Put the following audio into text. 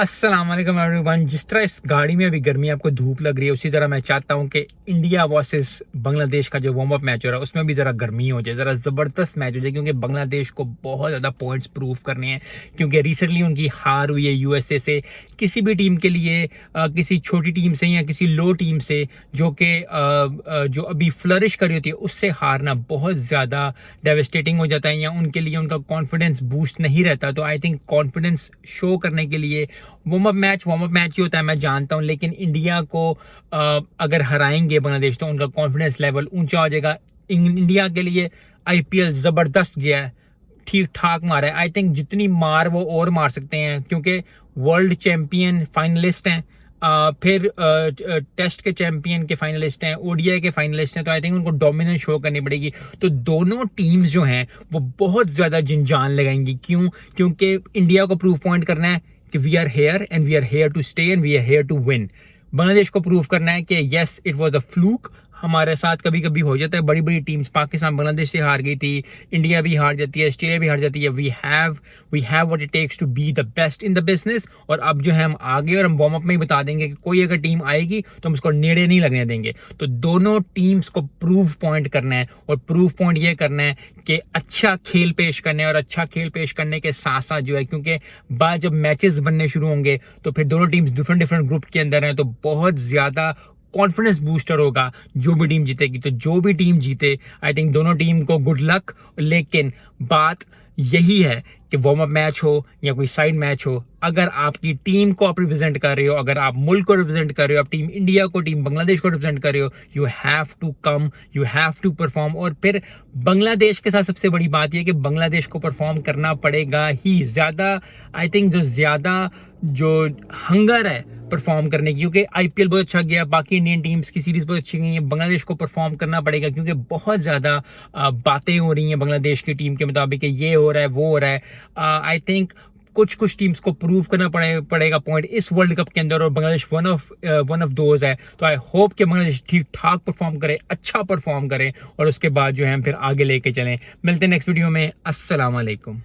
अस्सलाम वालेकुम एवरीवन। जिस तरह इस गाड़ी में अभी गर्मी आपको धूप लग रही है, उसी तरह मैं चाहता हूं कि इंडिया वर्सेस बांग्लादेश का जो वार्म अप मैच हो रहा है उसमें भी ज़रा गर्मी हो जाए, ज़रा ज़बरदस्त मैच हो जाए, क्योंकि बांग्लादेश को बहुत ज़्यादा पॉइंट्स प्रूव करने हैं। क्योंकि रिसेंटली उनकी हार हुई है यूएसए से। किसी भी टीम के लिए किसी छोटी टीम से या किसी लो टीम से जो अभी फ्लरिश कर रही होती है उससे हारना बहुत ज़्यादा डेवेस्टेटिंग हो जाता है, या उनके लिए उनका कॉन्फिडेंस बूस्ट नहीं रहता। तो आई थिंक कॉन्फिडेंस शो करने के लिए वार्म अप मैच ही होता है, मैं जानता हूं। लेकिन इंडिया को अगर हराएंगे बांग्लादेश तो उनका कॉन्फिडेंस लेवल ऊंचा हो जाएगा। इंडिया के लिए आईपीएल जबरदस्त गया है, ठीक ठाक मारा है। आई थिंक जितनी मार वो और मार सकते हैं, क्योंकि वर्ल्ड चैंपियन फाइनलिस्ट हैं, फिर टेस्ट के चैंपियन के फाइनलिस्ट हैं, ओडीआई के फाइनलिस्ट हैं। तो आई थिंक उनको डोमिनेंस शो करनी पड़ेगी। तो दोनों टीम्स जो हैं वो बहुत ज्यादा जिनजान लगाएंगी। क्यों? क्योंकि इंडिया को प्रूफ पॉइंट करना है कि we are here and we are here to stay and we are here to win. Bangladesh को प्रूव करना है कि yes it was a fluke, हमारे साथ कभी कभी हो जाता है। बड़ी बड़ी टीम्स, पाकिस्तान बांग्लादेश से हार गई थी, इंडिया भी हार जाती है, ऑस्ट्रेलिया भी हार जाती है। We have what it takes to be the best in the business. और अब जो है हम आगे, और हम वार्म अप में ही बता देंगे कि कोई अगर टीम आएगी तो हम उसको नेड़े नहीं लगने देंगे। तो दोनों टीम्स को प्रूफ पॉइंट करना है, और प्रूफ पॉइंट ये करना है कि अच्छा खेल पेश करना है। और अच्छा खेल पेश करने के साथ साथ जो है, क्योंकि बाद जब मैचेस बनने शुरू होंगे तो फिर दोनों टीम्स डिफरेंट ग्रुप के अंदर हैं, तो बहुत ज्यादा कॉन्फिडेंस बूस्टर होगा जो भी टीम जीतेगी। तो जो भी टीम जीते, आई थिंक दोनों टीम को गुड लक। लेकिन बात यही है कि वार्म अप मैच हो या कोई साइड मैच हो, अगर आपकी टीम को आप रिप्रेजेंट कर रहे हो, अगर आप मुल्क को रिप्रेजेंट कर रहे हो, आप टीम इंडिया को, टीम बांग्लादेश को रिप्रेजेंट कर रहे हो, you have to come, you have to perform. और फिर बांग्लादेश के साथ सबसे बड़ी बात यह कि बांग्लादेश को परफॉर्म करना पड़ेगा ही ज्यादा। आई थिंक जो हंगर है परफॉर्म करने की, क्योंकि आईपीएल बहुत अच्छा गया, बाकी इंडियन टीम्स की सीरीज बहुत अच्छी गई है, बांग्लादेश को परफॉर्म करना पड़ेगा। क्योंकि बहुत ज्यादा बातें हो रही हैं बांग्लादेश की टीम के मुताबिक कि ये हो रहा है, वो हो रहा है। आई थिंक कुछ टीम्स को प्रूव करना पड़ेगा पॉइंट इस वर्ल्ड कप के अंदर, और बांग्लादेश वन ऑफ दोज है। तो आई होप कि बांग्लादेश ठीक ठाक परफॉर्म करे, अच्छा परफॉर्म करे, और उसके बाद जो है हम फिर आगे लेके चलें। मिलते हैं नेक्स्ट वीडियो में। अस्सलाम वालेकुम।